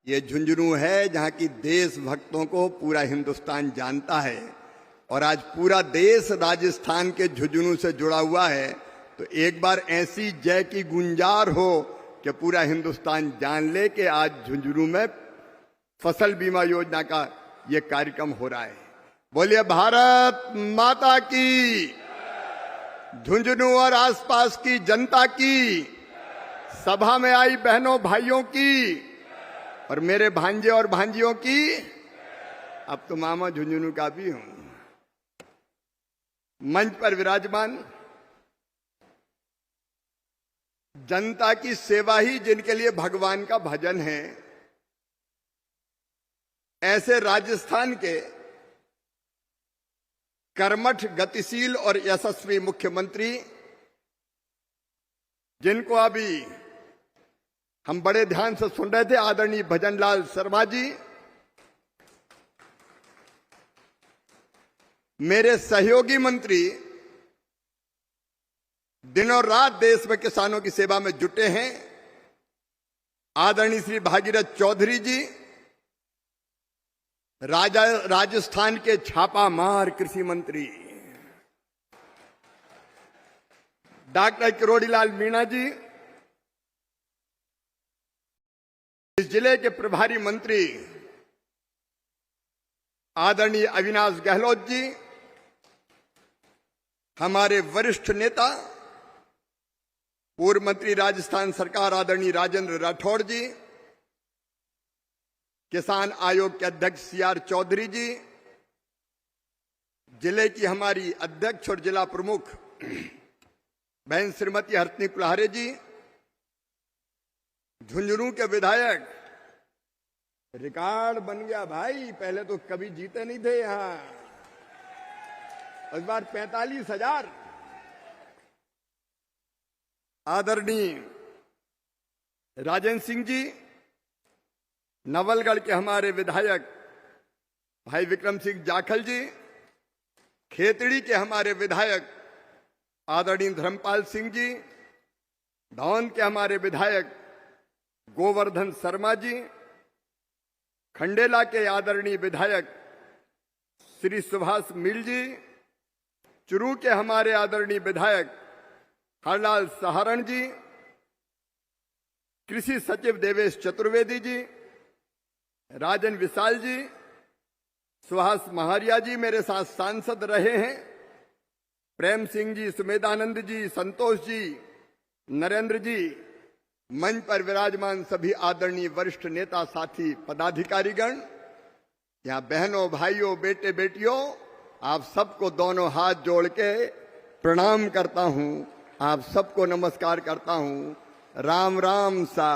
ये झुंझुनू है जहां की देशभक्तों को पूरा हिंदुस्तान जानता है और आज पूरा देश राजस्थान के झुंझुनू से जुड़ा हुआ है। तो एक बार ऐसी जय की गुंजार हो कि पूरा हिंदुस्तान जान ले कि आज झुंझुनू में फसल बीमा योजना का ये कार्यक्रम हो रहा है। बोलिए भारत माता की, झुंझुनू और आसपास की जनता की, सभा में आई बहनों भाइयों की और मेरे भांजे और भांजियों की। अब तो मामा झुंझुनू का भी हूं। मंच पर विराजमान जनता की सेवा ही जिनके लिए भगवान का भजन है, ऐसे राजस्थान के कर्मठ, गतिशील और यशस्वी मुख्यमंत्री जिनको अभी हम बड़े ध्यान से सुन रहे थे, आदरणीय भजनलाल शर्मा जी, मेरे सहयोगी मंत्री दिनों रात देश में किसानों की सेवा में जुटे हैं, आदरणीय श्री भागीरथ चौधरी जी, राजस्थान के छापामार कृषि मंत्री डॉक्टर किरोड़ीलाल मीणा जी, इस जिले के प्रभारी मंत्री आदरणीय अविनाश गहलोत जी, हमारे वरिष्ठ नेता पूर्व मंत्री राजस्थान सरकार आदरणीय राजेंद्र राठौड़ जी, किसान आयोग के अध्यक्ष सीआर चौधरी जी, जिले की हमारी अध्यक्ष और जिला प्रमुख बहन श्रीमती हरतनी कुल्हारे जी, झुंझुनू के विधायक, रिकॉर्ड बन गया भाई, पहले तो कभी जीते नहीं थे यहां, इस बार 45,000। आदरणीय राजेंद्र सिंह जी, नवलगढ़ के हमारे विधायक भाई विक्रम सिंह जाखल जी, खेतड़ी के हमारे विधायक आदरणीय धर्मपाल सिंह जी, धौन के हमारे विधायक गोवर्धन शर्मा जी, खंडेला के आदरणीय विधायक श्री सुभाष मिल जी, चुरू के हमारे आदरणीय विधायक हरलाल सहारण जी, कृषि सचिव देवेश चतुर्वेदी जी, राजन विशाल जी, सुहास महारिया जी मेरे साथ सांसद रहे हैं, प्रेम सिंह जी, सुमेधानंद जी, संतोष जी, नरेंद्र जी, मंच पर विराजमान सभी आदरणीय वरिष्ठ नेता साथी पदाधिकारीगण, यहाँ बहनों भाइयों बेटे बेटियों, आप सबको दोनों हाथ जोड़ के प्रणाम करता हूं, आप सबको नमस्कार करता हूं। राम राम सा।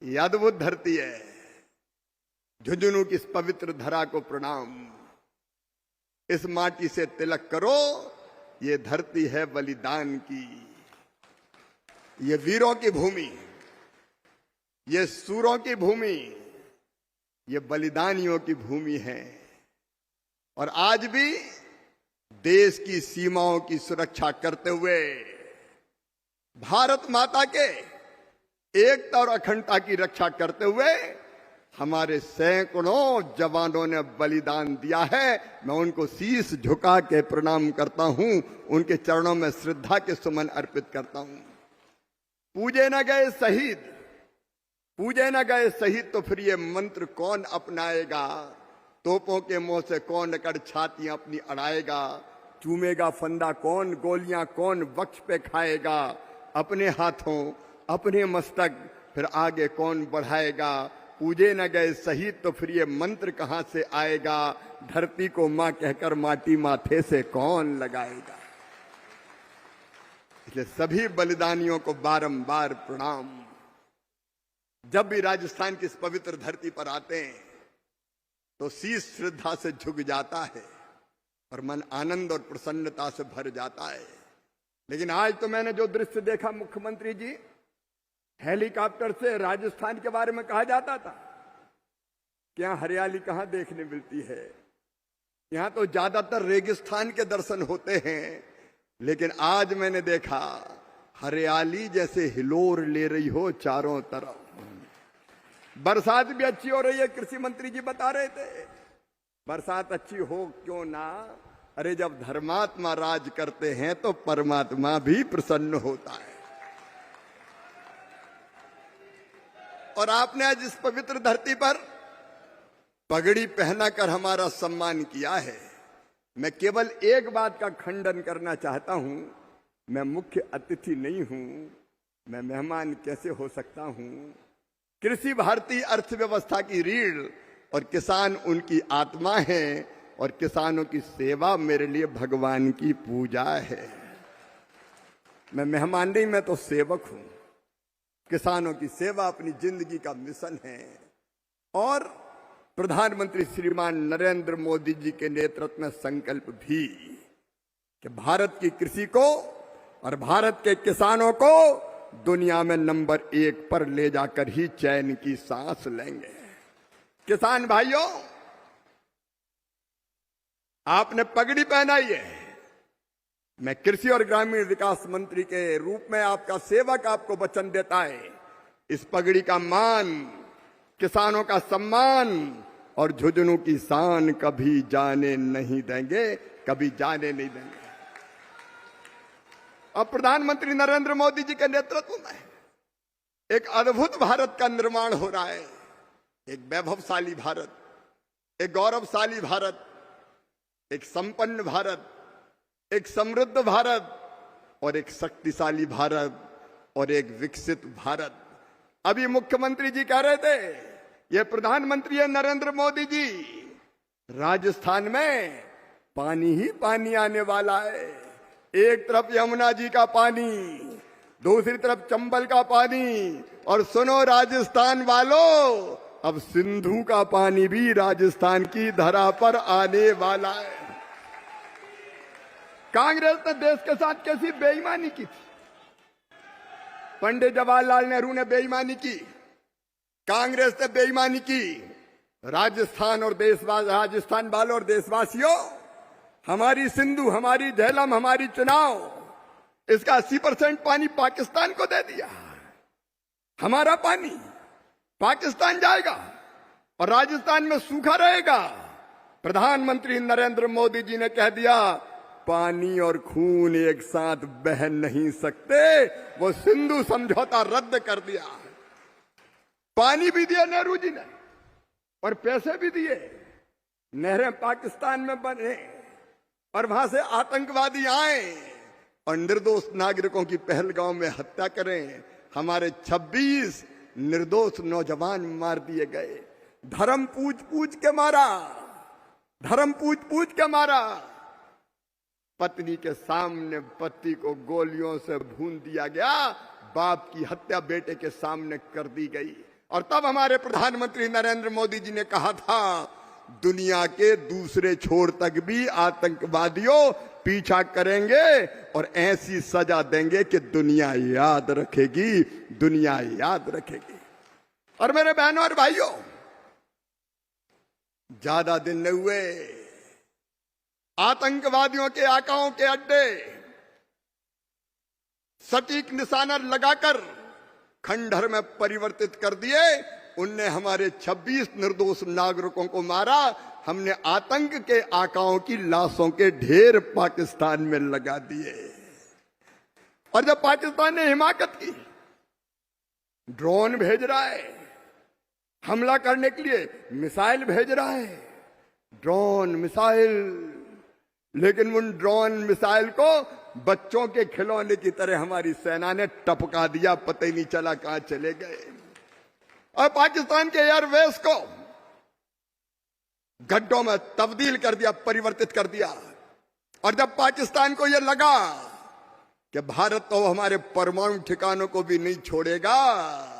ये अद्भुत धरती है, झुंझुनू की इस पवित्र धरा को प्रणाम। इस माटी से तिलक करो, ये धरती है बलिदान की, ये वीरों की भूमि, ये सूरों की भूमि, ये बलिदानियों की भूमि है। और आज भी देश की सीमाओं की सुरक्षा करते हुए भारत माता के एकता और अखंडता की रक्षा करते हुए हमारे सैकड़ों जवानों ने बलिदान दिया है। मैं उनको शीश झुका के प्रणाम करता हूं, उनके चरणों में श्रद्धा के सुमन अर्पित करता हूं। पूजे न गए शहीद, पूजे न गए शहीद, तो फिर ये मंत्र कौन अपनाएगा? तोपों के मुंह से कौन अकड़ छातियां अपनी अड़ाएगा? चूमेगा फंदा कौन, गोलियां कौन वक्ष पे खाएगा? अपने हाथों अपने मस्तक फिर आगे कौन बढ़ाएगा? पूजे न गए शहीद, तो फिर ये मंत्र कहां से आएगा? धरती को मां कहकर माटी माथे से कौन लगाएगा? इसलिए सभी बलिदानियों को बारंबार प्रणाम। जब भी राजस्थान की इस पवित्र धरती पर आते हैं तो शीश श्रद्धा से झुक जाता है और मन आनंद और प्रसन्नता से भर जाता है। लेकिन आज तो मैंने जो दृश्य देखा मुख्यमंत्री जी, हेलीकॉप्टर से राजस्थान के बारे में कहा जाता था कि यहां हरियाली कहां देखने मिलती है, यहां तो ज्यादातर रेगिस्तान के दर्शन होते हैं। लेकिन आज मैंने देखा हरियाली जैसे हिलोर ले रही हो चारों तरफ। बरसात भी अच्छी हो रही है, कृषि मंत्री जी बता रहे थे। बरसात अच्छी हो क्यों ना, अरे जब धर्मात्मा राज करते हैं तो परमात्मा भी प्रसन्न होता है। और आपने आज इस पवित्र धरती पर पगड़ी पहनाकर हमारा सम्मान किया है। मैं केवल एक बात का खंडन करना चाहता हूं, मैं मुख्य अतिथि नहीं हूं, मैं मेहमान कैसे हो सकता हूं। कृषि भारतीय अर्थव्यवस्था की रीढ़ और किसान उनकी आत्मा है, और किसानों की सेवा मेरे लिए भगवान की पूजा है। मैं मेहमान नहीं, मैं तो सेवक हूं। किसानों की सेवा अपनी जिंदगी का मिशन है। और प्रधानमंत्री श्रीमान नरेंद्र मोदी जी के नेतृत्व में संकल्प भी कि भारत की कृषि को और भारत के किसानों को दुनिया में नंबर 1 पर ले जाकर ही चैन की सांस लेंगे। किसान भाइयों, आपने पगड़ी पहनाई है। मैं कृषि और ग्रामीण विकास मंत्री के रूप में आपका सेवक आपको वचन देता है, इस पगड़ी का मान, किसानों का सम्मान और झुंझुनू की शान कभी जाने नहीं देंगे, कभी जाने नहीं देंगे। अब प्रधानमंत्री नरेंद्र मोदी जी के नेतृत्व में एक अद्भुत भारत का निर्माण हो रहा है। एक वैभवशाली भारत, एक गौरवशाली भारत, एक संपन्न भारत, एक समृद्ध भारत और एक शक्तिशाली भारत और एक विकसित भारत। अभी मुख्यमंत्री जी कह रहे थे, ये प्रधानमंत्री है नरेंद्र मोदी जी, राजस्थान में पानी ही पानी आने वाला है। एक तरफ यमुना जी का पानी, दूसरी तरफ चंबल का पानी, और सुनो राजस्थान वालों, अब सिंधु का पानी भी राजस्थान की धरा पर आने वाला है। कांग्रेस ने देश के साथ कैसी बेईमानी की थी। पंडित जवाहरलाल नेहरू ने बेईमानी की, कांग्रेस ने बेईमानी की। राजस्थान वालों और देशवासियों, हमारी सिंधु, हमारी झेलम, हमारी चुनाव, इसका 80% पानी पाकिस्तान को दे दिया। हमारा पानी पाकिस्तान जाएगा और राजस्थान में सूखा रहेगा। प्रधानमंत्री नरेंद्र मोदी जी ने कह दिया, पानी और खून एक साथ बह नहीं सकते। वो सिंधु समझौता रद्द कर दिया। पानी भी दिया नेहरू जी ने और पैसे भी दिए। नहरें पाकिस्तान में बने और वहां से आतंकवादी आए और निर्दोष नागरिकों की पहलगांव में हत्या करें। हमारे 26 निर्दोष नौजवान मार दिए गए। धर्म पूछ पूछ के मारा, धर्म पूछ पूछ के मारा। पत्नी के सामने पति को गोलियों से भून दिया गया। बाप की हत्या बेटे के सामने कर दी गई। और तब हमारे प्रधानमंत्री नरेंद्र मोदी जी ने कहा था, दुनिया के दूसरे छोर तक भी आतंकवादियों पीछा करेंगे और ऐसी सजा देंगे कि दुनिया याद रखेगी, दुनिया याद रखेगी। और मेरे बहनों और भाइयों, ज्यादा दिन न हुए, आतंकवादियों के आकाओं के अड्डे सटीक निशाना लगाकर खंडहर में परिवर्तित कर दिए। उनने हमारे 26 निर्दोष नागरिकों को मारा। हमने आतंक के आकाओं की लाशों के ढेर पाकिस्तान में लगा दिए। और जब पाकिस्तान ने हिमाकत की, ड्रोन भेज रहा है हमला करने के लिए, मिसाइल भेज रहा है, ड्रोन मिसाइल, लेकिन उन ड्रोन मिसाइल को बच्चों के खिलौने की तरह हमारी सेना ने टपका दिया, पता ही नहीं चला कहां चले गए। और पाकिस्तान के एयरवेस को गड्ढों में तब्दील कर दिया, परिवर्तित कर दिया। और जब पाकिस्तान को यह लगा कि भारत तो हमारे परमाणु ठिकानों को भी नहीं छोड़ेगा,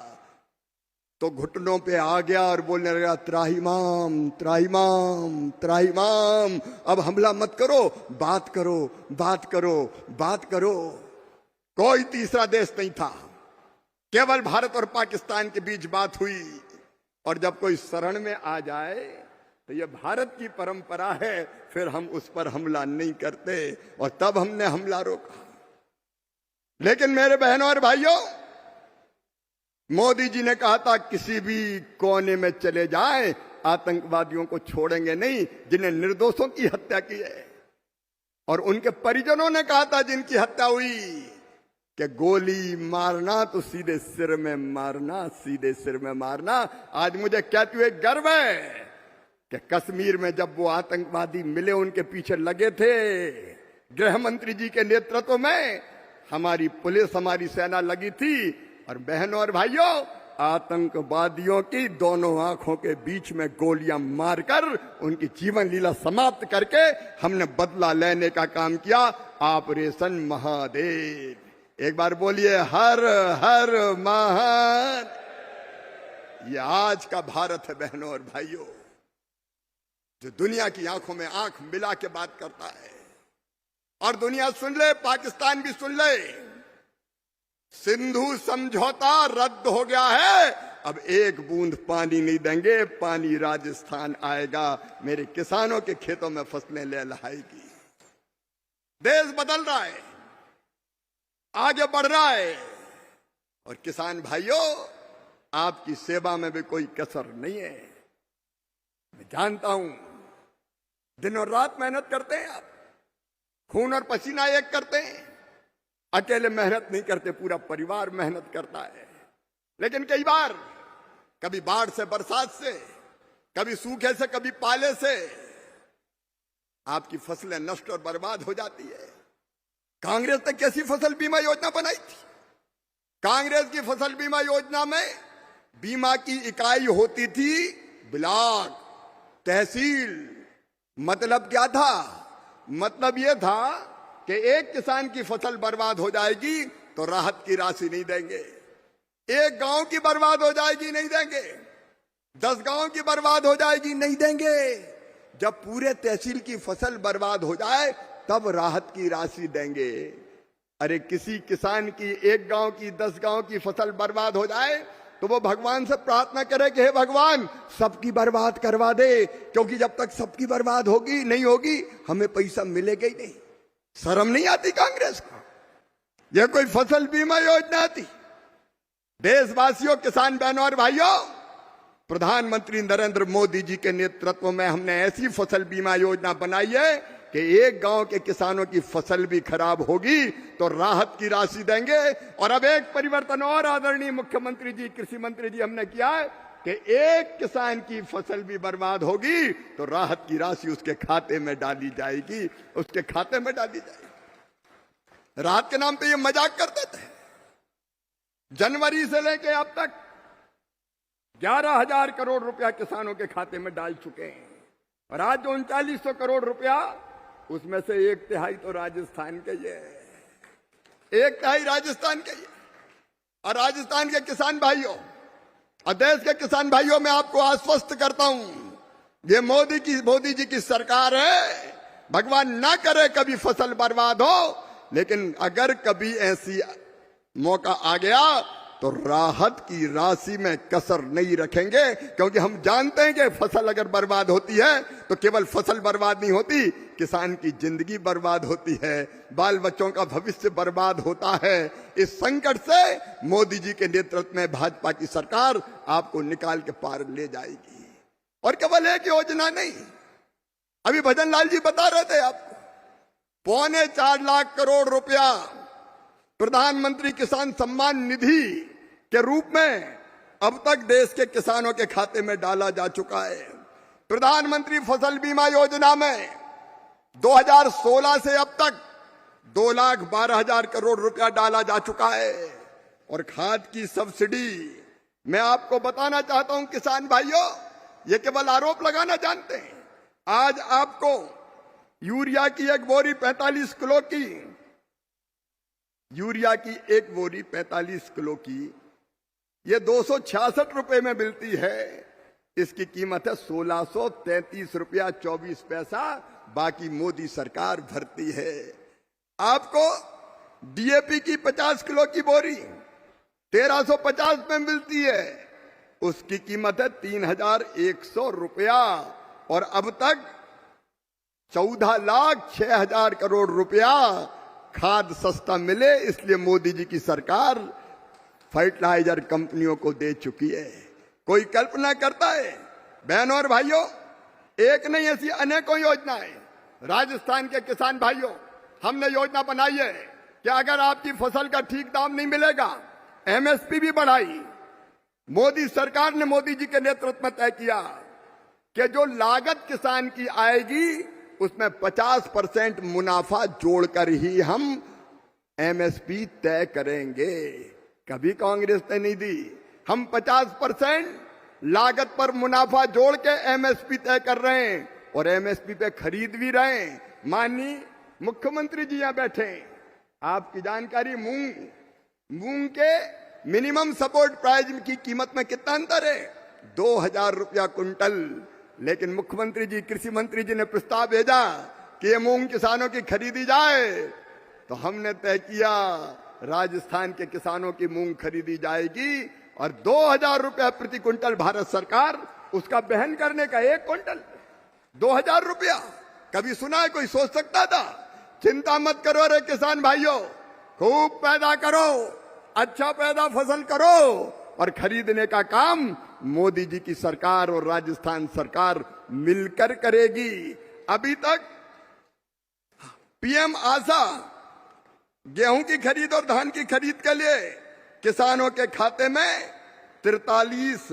तो घुटनों पे आ गया और बोलने लगा, त्राहिमाम त्राहिमाम त्राहिमाम, अब हमला मत करो, बात करो, बात करो, बात करो। कोई तीसरा देश नहीं था, केवल भारत और पाकिस्तान के बीच बात हुई। और जब कोई शरण में आ जाए तो यह भारत की परंपरा है, फिर हम उस पर हमला नहीं करते। और तब हमने हमला रोका। लेकिन मेरे बहनों और भाइयों, मोदी जी ने कहा था किसी भी कोने में चले जाएं, आतंकवादियों को छोड़ेंगे नहीं जिन्हें निर्दोषों की हत्या की है। और उनके परिजनों ने कहा था जिनकी हत्या हुई कि गोली मारना तो सीधे सिर में मारना, सीधे सिर में मारना। आज मुझे कहते हुए गर्व है कि कश्मीर में जब वो आतंकवादी मिले, उनके पीछे लगे थे, गृह मंत्री जी के नेतृत्व में हमारी पुलिस, हमारी सेना लगी थी। और बहनों और भाइयों, आतंकवादियों की दोनों आंखों के बीच में गोलियां मारकर उनकी जीवन लीला समाप्त करके हमने बदला लेने का काम किया। ऑपरेशन महादेव। एक बार बोलिए हर हर महान। ये आज का भारत है बहनों और भाइयों, जो दुनिया की आंखों में आंख मिला के बात करता है। और दुनिया सुन ले, पाकिस्तान भी सुन ले, सिंधु समझौता रद्द हो गया है। अब एक बूंद पानी नहीं देंगे, पानी राजस्थान आएगा, मेरे किसानों के खेतों में फसलें लहलहाएगी। देश बदल रहा है, आगे बढ़ रहा है। और किसान भाइयों, आपकी सेवा में भी कोई कसर नहीं है। मैं जानता हूं दिन और रात मेहनत करते हैं आप, खून और पसीना एक करते हैं। अकेले मेहनत नहीं करते, पूरा परिवार मेहनत करता है। लेकिन कई बार कभी बाढ़ से, बरसात से, कभी सूखे से, कभी पाले से आपकी फसलें नष्ट और बर्बाद हो जाती है। कांग्रेस ने कैसी फसल बीमा योजना बनाई थी? कांग्रेस की फसल बीमा योजना में बीमा की इकाई होती थी ब्लॉक, तहसील। मतलब क्या था? मतलब यह था कि एक किसान की फसल बर्बाद हो जाएगी तो राहत की राशि नहीं देंगे, एक गांव की बर्बाद हो जाएगी नहीं देंगे, 10 गांव की बर्बाद हो जाएगी नहीं देंगे। जब पूरे तहसील की फसल बर्बाद हो जाए तब राहत की राशि देंगे। अरे किसी किसान की, एक गांव की, 10 गांव की फसल बर्बाद हो जाए तो वो भगवान से प्रार्थना करे कि हे भगवान सबकी बर्बाद करवा दे, क्योंकि जब तक सबकी बर्बाद होगी नहीं होगी हमें पैसा मिलेगा ही नहीं। शर्म नहीं आती कांग्रेस को? यह कोई फसल बीमा योजना थी? देशवासियों, किसान बहनों और भाइयों, प्रधानमंत्री नरेंद्र मोदी जी के नेतृत्व में हमने ऐसी फसल बीमा योजना बनाई है कि एक गांव के किसानों की फसल भी खराब होगी तो राहत की राशि देंगे। और अब एक परिवर्तन और आदरणीय मुख्यमंत्री जी, कृषि मंत्री जी, हमने किया है कि एक किसान की फसल भी बर्बाद होगी तो राहत की राशि उसके खाते में डाली जाएगी, उसके खाते में डाली जाएगी। राहत के नाम पे ये मजाक करते थे। जनवरी से लेके अब तक 11,000 करोड़ रुपया किसानों के खाते में डाल चुके हैं। और आज जो 3900 करोड़ रुपया, उसमें से 1/3 तो राजस्थान के ये, 1/3 राजस्थान के ये। और राजस्थान के किसान भाइयों और देश के किसान भाइयों, मैं आपको आश्वस्त करता हूं, ये मोदी जी की सरकार है। भगवान ना करे कभी फसल बर्बाद हो, लेकिन अगर कभी ऐसी मौका आ गया तो राहत की राशि में कसर नहीं रखेंगे, क्योंकि हम जानते हैं कि फसल अगर बर्बाद होती है तो केवल फसल बर्बाद नहीं होती, किसान की जिंदगी बर्बाद होती है, बाल बच्चों का भविष्य बर्बाद होता है। इस संकट से मोदी जी के नेतृत्व में भाजपा की सरकार आपको निकाल के पार ले जाएगी। और केवल एक योजना नहीं, अभी भजन लाल जी बता रहे थे आपको, 4.25 लाख करोड़ रुपया प्रधानमंत्री किसान सम्मान निधि के रूप में अब तक देश के किसानों के खाते में डाला जा चुका है। प्रधानमंत्री फसल बीमा योजना में 2016 से अब तक 2,12,000 करोड़ रुपया डाला जा चुका है। और खाद की सब्सिडी, मैं आपको बताना चाहता हूं किसान भाइयों, ये केवल आरोप लगाना जानते हैं। आज आपको यूरिया की एक बोरी 45 किलो की, यूरिया की एक बोरी 45 किलो की ये 266 रुपए में मिलती है। इसकी कीमत है 1633 रुपया 24 पैसा, बाकी मोदी सरकार भरती है। आपको डीएपी की 50 किलो की बोरी 1350 में मिलती है, उसकी कीमत है 3,100 रुपया। और अब तक 14,06,000 करोड़ रुपया खाद सस्ता मिले, इसलिए मोदी जी की सरकार फर्टिलाइजर कंपनियों को दे चुकी है। कोई कल्पना करता है? बहनों और भाइयों, एक नहीं ऐसी अनेकों योजनाएं राजस्थान के किसान भाइयों, हमने योजना बनाई है कि अगर आपकी फसल का ठीक दाम नहीं मिलेगा, एमएसपी भी बढ़ाई। मोदी सरकार ने, मोदी जी के नेतृत्व में तय किया कि जो लागत किसान की आएगी उसमें 50% मुनाफा जोड़कर ही हम एमएसपी तय करेंगे। कभी कांग्रेस ने नहीं दी। हम 50% लागत पर मुनाफा जोड़ के एमएसपी तय कर रहे हैं और एमएसपी पे खरीद भी रहे हैं। माननीय मुख्यमंत्री जी यहां बैठे, आपकी जानकारी, मूंग के मिनिमम सपोर्ट प्राइस की कीमत में कितना अंतर है? 2000 रुपया कुंटल। लेकिन मुख्यमंत्री जी, कृषि मंत्री जी ने प्रस्ताव भेजा कि ये मूंग किसानों की खरीदी जाए, तो हमने तय किया राजस्थान के किसानों की मूंग खरीदी जाएगी और 2000 रुपया प्रति कुंटल भारत सरकार उसका बहन करने का। 1 कुंटल 2000 रुपया, कभी सुना है? कोई सोच सकता था? चिंता मत करो रे किसान भाइयों, खूब पैदा करो, अच्छा पैदा फसल करो और खरीदने का काम मोदी जी की सरकार और राजस्थान सरकार मिलकर करेगी। अभी तक पीएम आशा गेहूं की खरीद और धान की खरीद के लिए किसानों के खाते में 43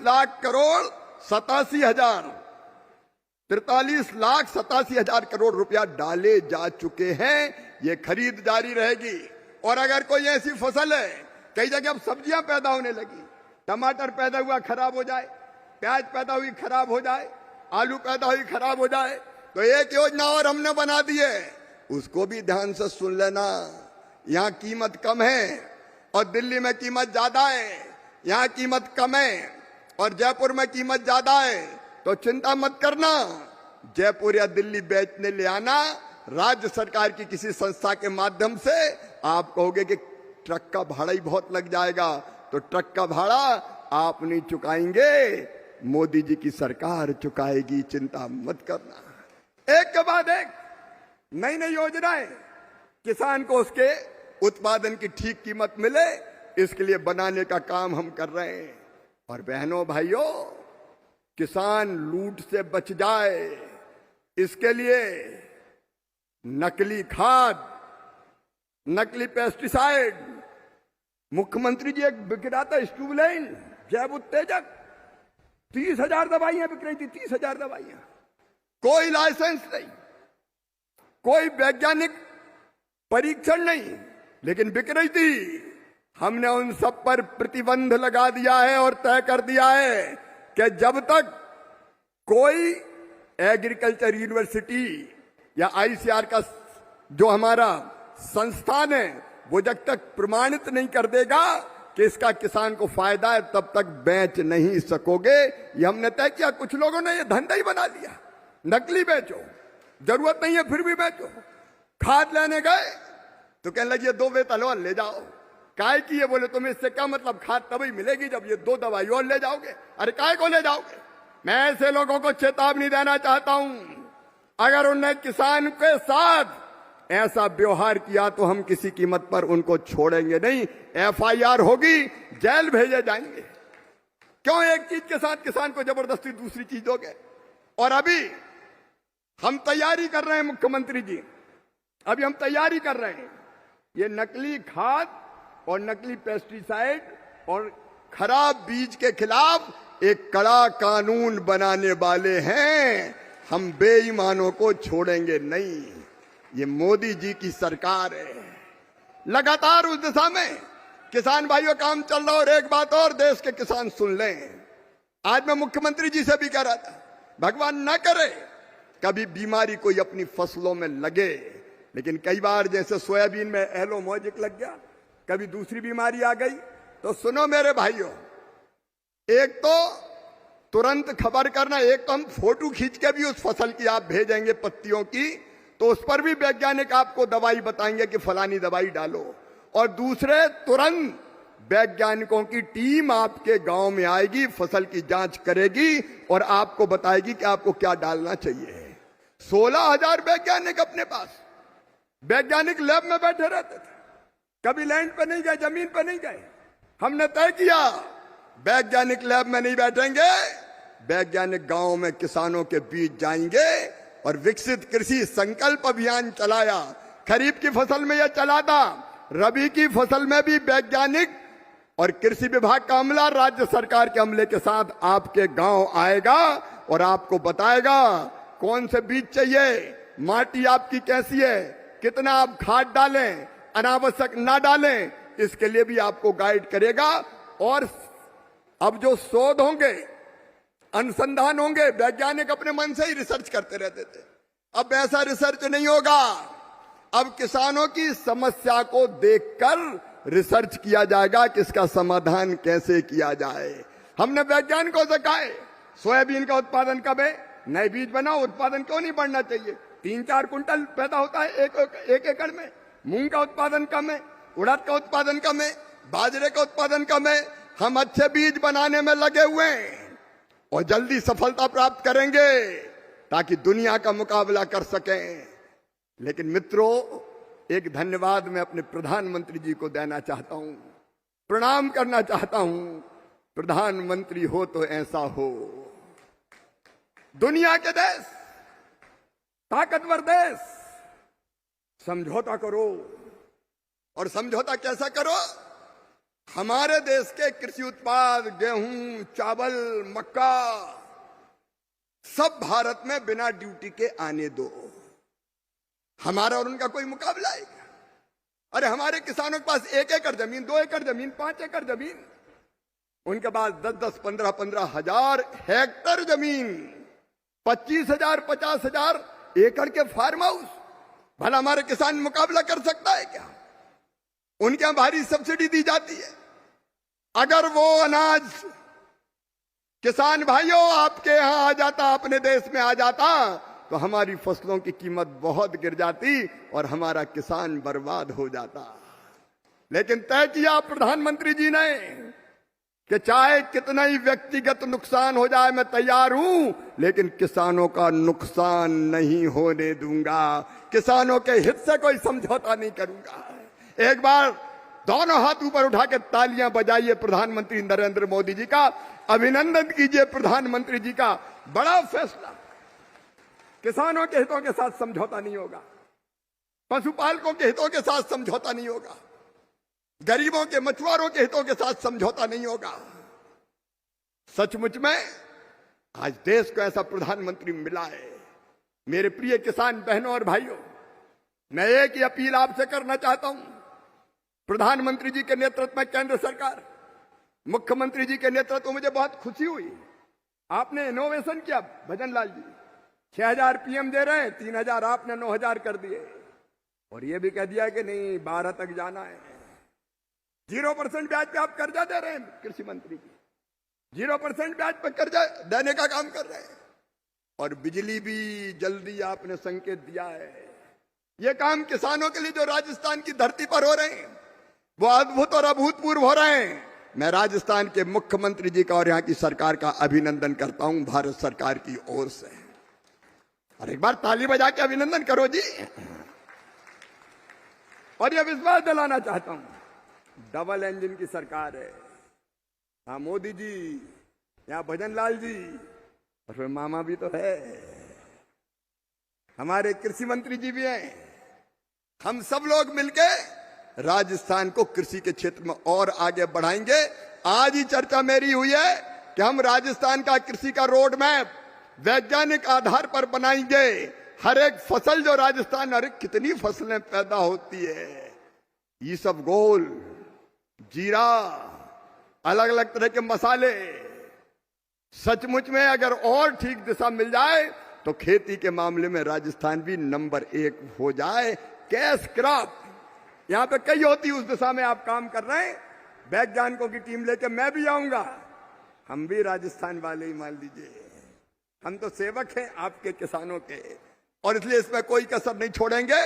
लाख करोड़ 87,000 करोड़ रुपया डाले जा चुके हैं। ये खरीद जारी रहेगी। और अगर कोई ऐसी फसल है, कई जगह अब सब्जियां पैदा होने लगी, टमाटर पैदा हुआ खराब हो जाए, प्याज पैदा हुई खराब हो जाए, आलू पैदा हुई खराब हो जाए, तो एक योजना और हमने बना दी है, उसको भी ध्यान से सुन लेना। यहाँ कीमत कम है और दिल्ली में कीमत ज्यादा है, यहाँ कीमत कम है और जयपुर में कीमत ज्यादा है, तो चिंता मत करना। जयपुर या दिल्ली बेचने ले आना, राज्य सरकार की किसी संस्था के माध्यम से। आप कहोगे कि ट्रक का भाड़ा ही बहुत लग जाएगा, तो ट्रक का भाड़ा आप नहीं चुकाएंगे, मोदी जी की सरकार चुकाएगी, चिंता मत करना। एक के बाद एक नई नई योजनाएं किसान को उसके उत्पादन की ठीक कीमत मिले, इसके लिए बनाने का काम हम कर रहे हैं। और बहनों भाइयों, किसान लूट से बच जाए, इसके लिए नकली खाद, नकली पेस्टिसाइड, मुख्यमंत्री जी एक बिक रहा था स्टूबलाइन, जैव उत्तेजक, 30,000 दवाइयां बिक रही थी, 30,000 दवाइयां, कोई लाइसेंस नहीं, कोई वैज्ञानिक परीक्षण नहीं, लेकिन बिक रही थी। हमने उन सब पर प्रतिबंध लगा दिया है और तय कर दिया है कि जब तक कोई एग्रीकल्चर यूनिवर्सिटी या आईसीआर का जो हमारा संस्थान है, वो जब तक प्रमाणित नहीं कर देगा कि इसका किसान को फायदा है, तब तक बेच नहीं सकोगे। ये हमने तय किया। कुछ लोगों ने ये धंधा ही बना लिया, नकली बेचो, जरूरत नहीं है फिर भी बेचो। खाद लेने गए तो कहने लगे 2 बोतल और ले जाओ। काय की? ये बोले तुम्हें इससे क्या मतलब, खाद तभी मिलेगी जब ये 2 दवाई और ले जाओगे। अरे काय को ले जाओगे? मैं ऐसे लोगों को चेतावनी देना चाहता हूं, अगर उन्हें किसान के साथ ऐसा व्यवहार किया तो हम किसी कीमत पर उनको छोड़ेंगे नहीं। एफआईआर होगी, जेल भेजे जाएंगे। क्यों एक चीज के साथ किसान को जबरदस्ती दूसरी चीज दोगे? और अभी हम तैयारी कर रहे हैं, मुख्यमंत्री जी, अभी हम तैयारी कर रहे हैं, ये नकली खाद और नकली पेस्टिसाइड और खराब बीज के खिलाफ एक कड़ा कानून बनाने वाले हैं। हम बेईमानों को छोड़ेंगे नहीं। ये मोदी जी की सरकार है, लगातार उस दिशा में किसान भाइयों काम चल रहा। और एक बात और देश के किसान सुन लें, आज मैं मुख्यमंत्री जी से भी कह रहा था, भगवान न करे कभी बीमारी कोई अपनी फसलों में लगे, लेकिन कई बार जैसे सोयाबीन में एलो मोजिक लग गया, कभी दूसरी बीमारी आ गई, तो सुनो मेरे भाइयों, एक तो तुरंत खबर करना, एक तो हम फोटो खींच के भी उस फसल की आप भेजेंगे पत्तियों की, तो उस पर भी वैज्ञानिक आपको दवाई बताएंगे कि फलानी दवाई डालो। और दूसरे, तुरंत वैज्ञानिकों की टीम आपके गांव में आएगी, फसल की जांच करेगी और आपको बताएगी कि आपको क्या डालना चाहिए। 16,000 वैज्ञानिक अपने पास, वैज्ञानिक लैब में बैठे रहते थे। कभी लैंड पे नहीं गए, जमीन पे नहीं गए। हमने तय किया वैज्ञानिक लैब में नहीं बैठेंगे, वैज्ञानिक गांव में किसानों के बीच जाएंगे और विकसित कृषि संकल्प अभियान चलाया। खरीफ की फसल में यह चला था, रबी की फसल में भी वैज्ञानिक और कृषि विभाग का अमला राज्य सरकार के अमले के साथ आपके गांव आएगा और आपको बताएगा कौन से बीज चाहिए, माटी आपकी कैसी है, कितना आप खाद डालें, अनावश्यक ना डालें, इसके लिए भी आपको गाइड करेगा। और अब जो शोध होंगे, अनुसंधान होंगे, वैज्ञानिक अपने मन से ही रिसर्च करते रहते थे, अब ऐसा रिसर्च नहीं होगा। अब किसानों की समस्या को देखकर रिसर्च किया जाएगा कि इसका समाधान कैसे किया जाए। हमने वैज्ञानिकों से कहा है सोयाबीन का उत्पादन कब है, नए बीज बनाओ, उत्पादन क्यों नहीं बढ़ना चाहिए, 3-4 कुंटल पैदा होता है एक एकड़ में। मूंग का उत्पादन कम है, उड़द का उत्पादन कम है, बाजरे का उत्पादन कम है। हम अच्छे बीज बनाने में लगे हुए हैं और जल्दी सफलता प्राप्त करेंगे ताकि दुनिया का मुकाबला कर सकें। लेकिन मित्रों, एक धन्यवाद मैं अपने प्रधानमंत्री जी को देना चाहता हूं, प्रणाम करना चाहता हूं। प्रधानमंत्री हो तो ऐसा हो। दुनिया के देश, ताकतवर देश, समझौता करो। और समझौता कैसा करो? हमारे देश के कृषि उत्पाद, गेहूं, चावल, मक्का, सब भारत में बिना ड्यूटी के आने दो। हमारा और उनका कोई मुकाबला है? अरे हमारे किसानों के पास 1 एकड़ जमीन, 2 एकड़ जमीन, 5 एकड़ जमीन, उनके पास 10-10, 15-15 हजार हेक्टर जमीन, 25,000, 50,000 एकड़ के फार्म हाउस। भला हमारे किसान मुकाबला कर सकता है क्या? उनके यहां भारी सब्सिडी दी जाती है। अगर वो अनाज किसान भाइयों आपके यहां आ जाता, अपने देश में आ जाता, तो हमारी फसलों की कीमत बहुत गिर जाती और हमारा किसान बर्बाद हो जाता। लेकिन तय किया प्रधानमंत्री जी ने कि चाहे कितना ही व्यक्तिगत नुकसान हो जाए, मैं तैयार हूं, लेकिन किसानों का नुकसान नहीं होने दूंगा, किसानों के हित से कोई समझौता नहीं करूंगा। एक बार दोनों हाथ ऊपर उठा के तालियां बजाइए प्रधानमंत्री नरेंद्र मोदी जी का, अभिनंदन कीजिए प्रधानमंत्री जी का। बड़ा फैसला, किसानों के हितों के साथ समझौता नहीं होगा, पशुपालकों के हितों के साथ समझौता नहीं होगा, गरीबों के, मछुआरों के हितों के साथ समझौता नहीं होगा। सचमुच में आज देश को ऐसा प्रधानमंत्री मिला है। मेरे प्रिय किसान बहनों और भाइयों, मैं एक ही अपील आपसे करना चाहता हूं। प्रधानमंत्री जी के नेतृत्व में केंद्र सरकार, मुख्यमंत्री जी के नेतृत्व में मुझे बहुत खुशी हुई। आपने इनोवेशन किया भजन लाल जी, 6,000 पीएम दे रहे हैं, 3,000 आपने 9,000 कर दिए और ये भी कह दिया कि नहीं 12 तक जाना है। 0% ब्याज पे आप कर्जा दे रहे हैं, कृषि मंत्री जी 0% ब्याज पर कर्जा देने का काम कर रहे हैं। और बिजली भी जल्दी आपने संकेत दिया है। ये काम किसानों के लिए जो राजस्थान की धरती पर हो रहे हैं वो अद्भुत और अभूतपूर्व हो रहे हैं। मैं राजस्थान के मुख्यमंत्री जी का और यहाँ की सरकार का अभिनंदन करता हूं भारत सरकार की ओर से। और एक बार ताली बजा के अभिनंदन करो जी। और यह विश्वास दिलाना चाहता हूं, डबल इंजन की सरकार है। हाँ, मोदी जी, यहाँ भजन लाल जी, और फिर मामा भी तो है, हमारे कृषि मंत्री जी भी हैं। हम सब लोग मिलके राजस्थान को कृषि के क्षेत्र में और आगे बढ़ाएंगे। आज ही चर्चा मेरी हुई है कि हम राजस्थान का कृषि का रोड मैप वैज्ञानिक आधार पर बनाएंगे। हर एक फसल जो राजस्थान, अरे कितनी फसलें पैदा होती है, इसबगोल, जीरा, अलग अलग तरह के मसाले, सचमुच में अगर और ठीक दिशा मिल जाए तो खेती के मामले में राजस्थान भी नंबर 1 हो जाए। कैश क्रॉप यहां पे कई होती, उस दिशा में आप काम कर रहे हैं। वैज्ञानिकों की टीम लेकर मैं भी आऊंगा। हम भी राजस्थान वाले ही मान लीजिए, हम तो सेवक हैं आपके किसानों के, और इसलिए इसमें कोई कसर नहीं छोड़ेंगे।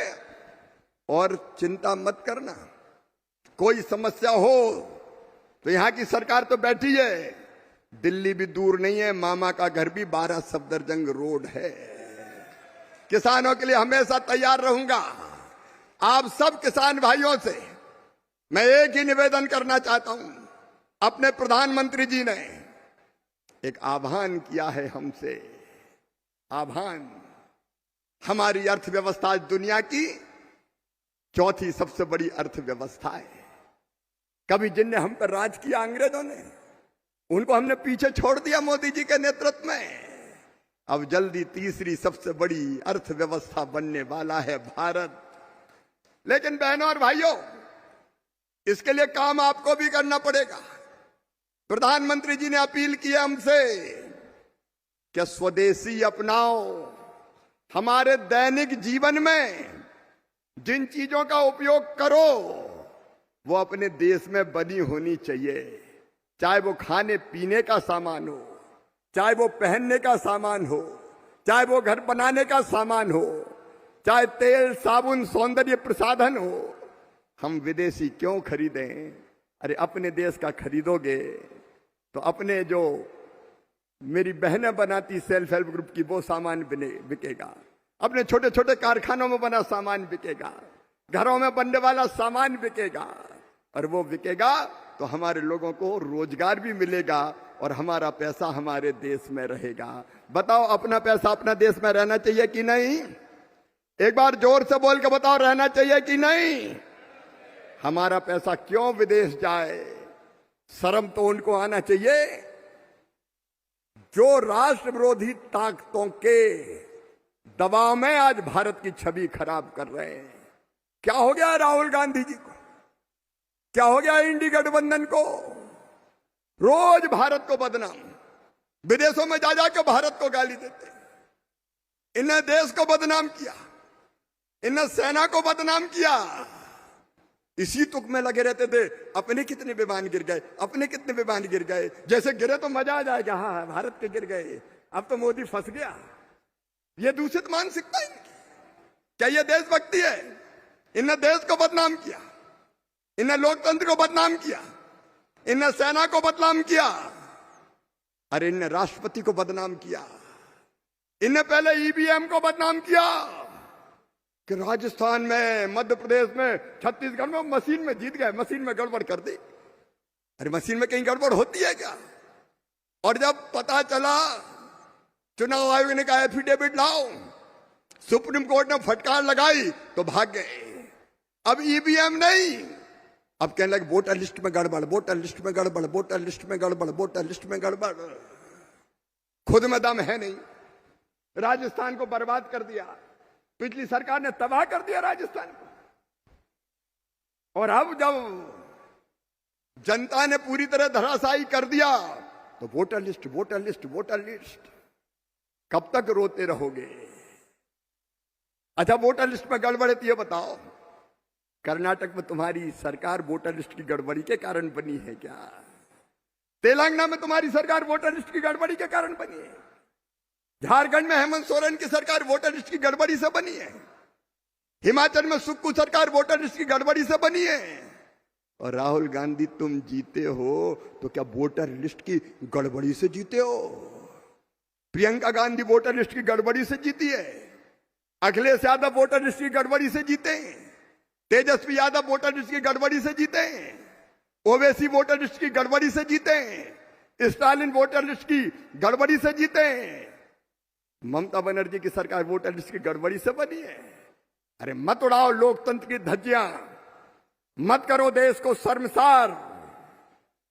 और चिंता मत करना, कोई समस्या हो तो यहां की सरकार तो बैठी है, दिल्ली भी दूर नहीं है, मामा का घर भी 12 सफदरजंग रोड है। किसानों के लिए हमेशा तैयार रहूंगा। आप सब किसान भाइयों से मैं एक ही निवेदन करना चाहता हूं। अपने प्रधानमंत्री जी ने एक आह्वान किया है हमसे, आह्वान। हमारी अर्थव्यवस्था दुनिया की चौथी सबसे बड़ी अर्थव्यवस्था है। कभी जिनने हम पर राज किया अंग्रेजों ने, उनको हमने पीछे छोड़ दिया मोदी जी के नेतृत्व में। अब जल्दी तीसरी सबसे बड़ी अर्थव्यवस्था बनने वाला है भारत। लेकिन बहनों और भाइयों, इसके लिए काम आपको भी करना पड़ेगा। प्रधानमंत्री जी ने अपील की हमसे कि स्वदेशी अपनाओ। हमारे दैनिक जीवन में जिन चीजों का उपयोग करो वो अपने देश में बनी होनी चाहिए। चाहे वो खाने पीने का सामान हो, चाहे वो पहनने का सामान हो, चाहे वो घर बनाने का सामान हो, चाहे तेल साबुन सौंदर्य प्रसाधन हो। हम विदेशी क्यों खरीदें? अरे अपने देश का खरीदोगे तो अपने जो मेरी बहनें बनाती सेल्फ हेल्प ग्रुप की वो सामान बिकेगा, अपने छोटे छोटे कारखानों में बना सामान बिकेगा, घरों में बनने वाला सामान बिकेगा। और वो बिकेगा तो हमारे लोगों को रोजगार भी मिलेगा और हमारा पैसा हमारे देश में रहेगा। बताओ, अपना पैसा अपना देश में रहना चाहिए कि नहीं? एक बार जोर से बोल के बताओ, रहना चाहिए कि नहीं? हमारा पैसा क्यों विदेश जाए? शर्म तो उनको आना चाहिए जो राष्ट्र विरोधी ताकतों के दबाव में आज भारत की छवि खराब कर रहे हैं। क्या हो गया राहुल गांधी जी को? क्या हो गया इंडी गठबंधन को? रोज भारत को बदनाम, विदेशों में जा जाकर भारत को गाली देते। इन्हें देश को बदनाम किया, इन्हें सेना को बदनाम किया। इसी तुक में लगे रहते थे, अपने कितने विमान गिर गए, अपने कितने विमान गिर गए। जैसे गिरे तो मजा आ जाएगा, हाँ भारत के गिर गए, अब तो मोदी फंस गया। ये दूषित मानसिकता इनकी। क्या ये देशभक्ति है? इन्हें देश को बदनाम किया, इन्हें लोकतंत्र को बदनाम किया, इन्हें सेना को बदनाम किया, अरे इन्हें राष्ट्रपति को बदनाम किया, इन्हें पहले ईवीएम को बदनाम किया कि राजस्थान में, मध्य प्रदेश में, छत्तीसगढ़ में मशीन में जीत गए, मशीन में गड़बड़ कर दी। अरे मशीन में कहीं गड़बड़ होती है क्या? और जब पता चला, चुनाव आयोग ने कहा एफिडेविट लाओ, सुप्रीम कोर्ट ने फटकार लगाई तो भाग गए। अब ईवीएम नहीं, अब कहने लगे वोटर लिस्ट में गड़बड़, वोटर लिस्ट में गड़बड़, वोटर लिस्ट में गड़बड़, वोटर लिस्ट में गड़बड़। खुद में दम है नहीं। राजस्थान को बर्बाद कर दिया, पिछली सरकार ने तबाह कर दिया राजस्थान को। और अब जब जनता ने पूरी तरह धराशायी कर दिया तो voter list, voter list, voter list. कब तक रोते रहोगे? अच्छा, वोटर लिस्ट में गड़बड़ है तो ये बताओ, कर्नाटक में तुम्हारी सरकार वोटर लिस्ट की गड़बड़ी के कारण बनी है क्या? तेलंगाना में तुम्हारी सरकार वोटर लिस्ट की गड़बड़ी के कारण बनी है? झारखंड में हेमंत सोरेन की सरकार वोटर लिस्ट की गड़बड़ी से बनी है? हिमाचल में सुक्खू सरकार वोटर लिस्ट की गड़बड़ी से बनी है? और राहुल गांधी, तुम जीते हो तो क्या वोटर लिस्ट की गड़बड़ी से जीते हो? प्रियंका गांधी वोटर लिस्ट की गड़बड़ी से जीती है, अखिलेश यादव वोटर लिस्ट की गड़बड़ी से जीते हैं, तेजस्वी यादव वोटर लिस्ट की गड़बड़ी से जीते हैं, ओवैसी वोटर लिस्ट की गड़बड़ी से जीते हैं, स्टालिन वोटर लिस्ट की गड़बड़ी से जीते हैं, ममता बनर्जी की सरकार वोटर लिस्ट की गड़बड़ी से बनी है। अरे मत उड़ाओ लोकतंत्र की धज्जियां, मत करो देश को शर्मसार,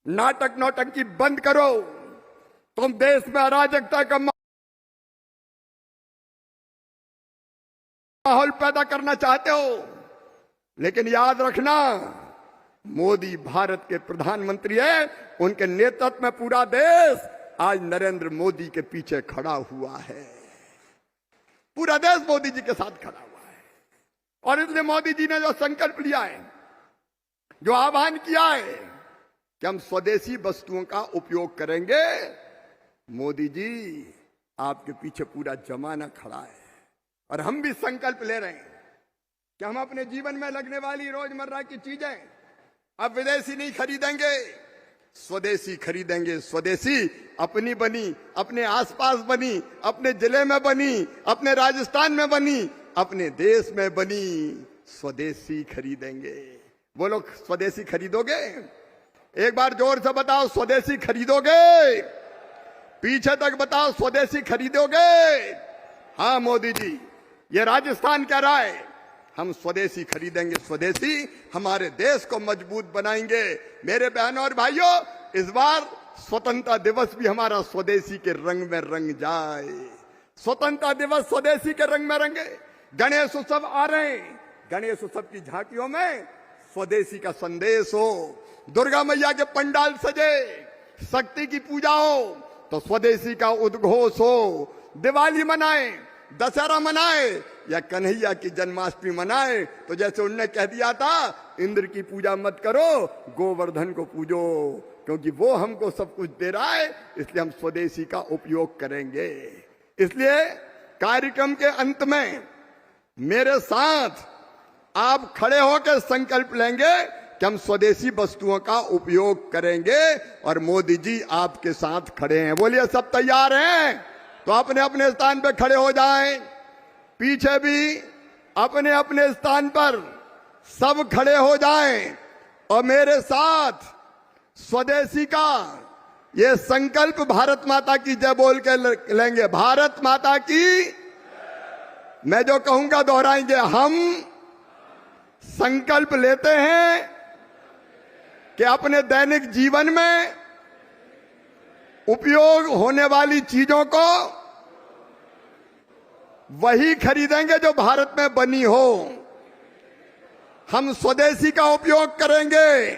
नाटक नौटंकी बंद करो। तुम देश में अराजकता का माहौल पैदा करना चाहते हो, लेकिन याद रखना, मोदी भारत के प्रधानमंत्री हैं, उनके नेतृत्व में पूरा देश आज नरेंद्र मोदी के पीछे खड़ा हुआ है। पूरा देश मोदी जी के साथ खड़ा हुआ है। और इसलिए मोदी जी ने जो संकल्प लिया है, जो आह्वान किया है कि हम स्वदेशी वस्तुओं का उपयोग करेंगे, मोदी जी आपके पीछे पूरा जमाना खड़ा है। और हम भी संकल्प ले रहे हैं कि हम अपने जीवन में लगने वाली रोजमर्रा की चीजें अब विदेशी नहीं खरीदेंगे, स्वदेशी खरीदेंगे। स्वदेशी अपनी बनी, अपने आसपास बनी, अपने जिले में बनी, अपने राजस्थान में बनी, अपने देश में बनी, स्वदेशी खरीदेंगे। बोलो स्वदेशी खरीदोगे? एक बार जोर से बताओ, स्वदेशी खरीदोगे? पीछे तक बताओ, स्वदेशी खरीदोगे? हाँ मोदी जी, ये राजस्थान कह रहा है हम स्वदेशी खरीदेंगे, स्वदेशी हमारे देश को मजबूत बनाएंगे। मेरे बहनों और भाइयों, इस बार स्वतंत्रता दिवस भी हमारा स्वदेशी के रंग में रंग जाए। स्वतंत्रता दिवस स्वदेशी के रंग में रंगे। गणेश उत्सव आ रहे हैं, गणेश उत्सव की झांकियों में स्वदेशी का संदेश हो। दुर्गा मैया के पंडाल सजे, शक्ति की पूजा हो तो स्वदेशी का उद्घोष हो। दिवाली मनाए, दशहरा मनाए या कन्हैया की जन्माष्टमी मनाए तो जैसे उनने कह दिया था, इंद्र की पूजा मत करो, गोवर्धन को पूजो, क्योंकि वो हमको सब कुछ दे रहा है, इसलिए हम स्वदेशी का उपयोग करेंगे। इसलिए कार्यक्रम के अंत में मेरे साथ आप खड़े होकर संकल्प लेंगे कि हम स्वदेशी वस्तुओं का उपयोग करेंगे और मोदी जी आपके साथ खड़े हैं। बोलिए सब तैयार हैं? तो अपने अपने स्थान पर खड़े हो जाएं। पीछे भी अपने अपने स्थान पर सब खड़े हो जाएं और मेरे साथ स्वदेशी का ये संकल्प भारत माता की जय बोल के लेंगे। भारत माता की, मैं जो कहूंगा दोहराएंगे। हम संकल्प लेते हैं कि अपने दैनिक जीवन में उपयोग होने वाली चीजों को वही खरीदेंगे जो भारत में बनी हो। हम स्वदेशी का उपयोग करेंगे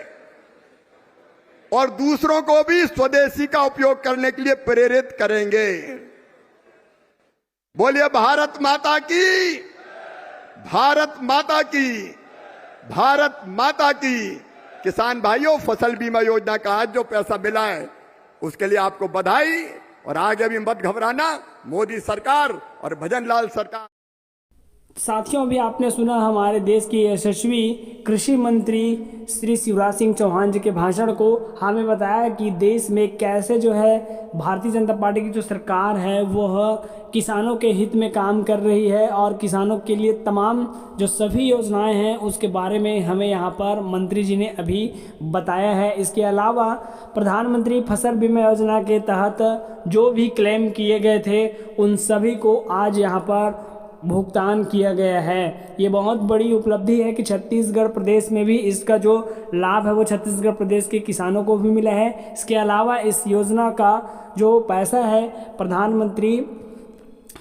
और दूसरों को भी स्वदेशी का उपयोग करने के लिए प्रेरित करेंगे। बोलिए भारत माता की, भारत माता की, भारत माता की। किसान भाइयों, फसल बीमा योजना का आज जो पैसा मिला है उसके लिए आपको बधाई, और आगे भी मत घबराना। मोदी सरकार और भजन लाल सरकार। साथियों, अभी आपने सुना हमारे देश के यशस्वी कृषि मंत्री श्री शिवराज सिंह चौहान जी के भाषण को। हमें बताया कि देश में कैसे जो है भारतीय जनता पार्टी की जो सरकार है वह किसानों के हित में काम कर रही है और किसानों के लिए तमाम जो सभी योजनाएं हैं उसके बारे में हमें यहाँ पर मंत्री जी ने अभी बताया है। इसके अलावा प्रधानमंत्री फसल बीमा योजना के तहत जो भी क्लेम किए गए थे उन सभी को आज यहाँ पर भुगतान किया गया है। ये बहुत बड़ी उपलब्धि है कि छत्तीसगढ़ प्रदेश में भी इसका जो लाभ है वो छत्तीसगढ़ प्रदेश के किसानों को भी मिला है। इसके अलावा इस योजना का जो पैसा है, प्रधानमंत्री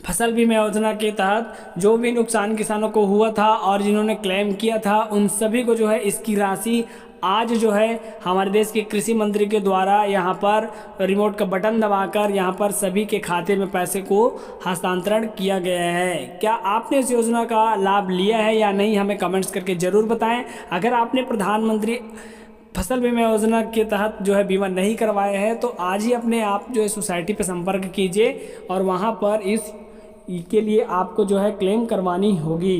फसल बीमा योजना के तहत जो भी नुकसान किसानों को हुआ था और जिन्होंने क्लेम किया था उन सभी को जो है इसकी राशि आज जो है हमारे देश के कृषि मंत्री के द्वारा यहाँ पर रिमोट का बटन दबाकर यहाँ पर सभी के खाते में पैसे को हस्तांतरण किया गया है। क्या आपने इस योजना का लाभ लिया है या नहीं, हमें कमेंट्स करके ज़रूर बताएं। अगर आपने प्रधानमंत्री फसल बीमा योजना के तहत जो है बीमा नहीं करवाया है तो आज ही अपने आप जो है सोसाइटी पे संपर्क कीजिए और वहाँ पर इस के लिए आपको जो है क्लेम करवानी होगी।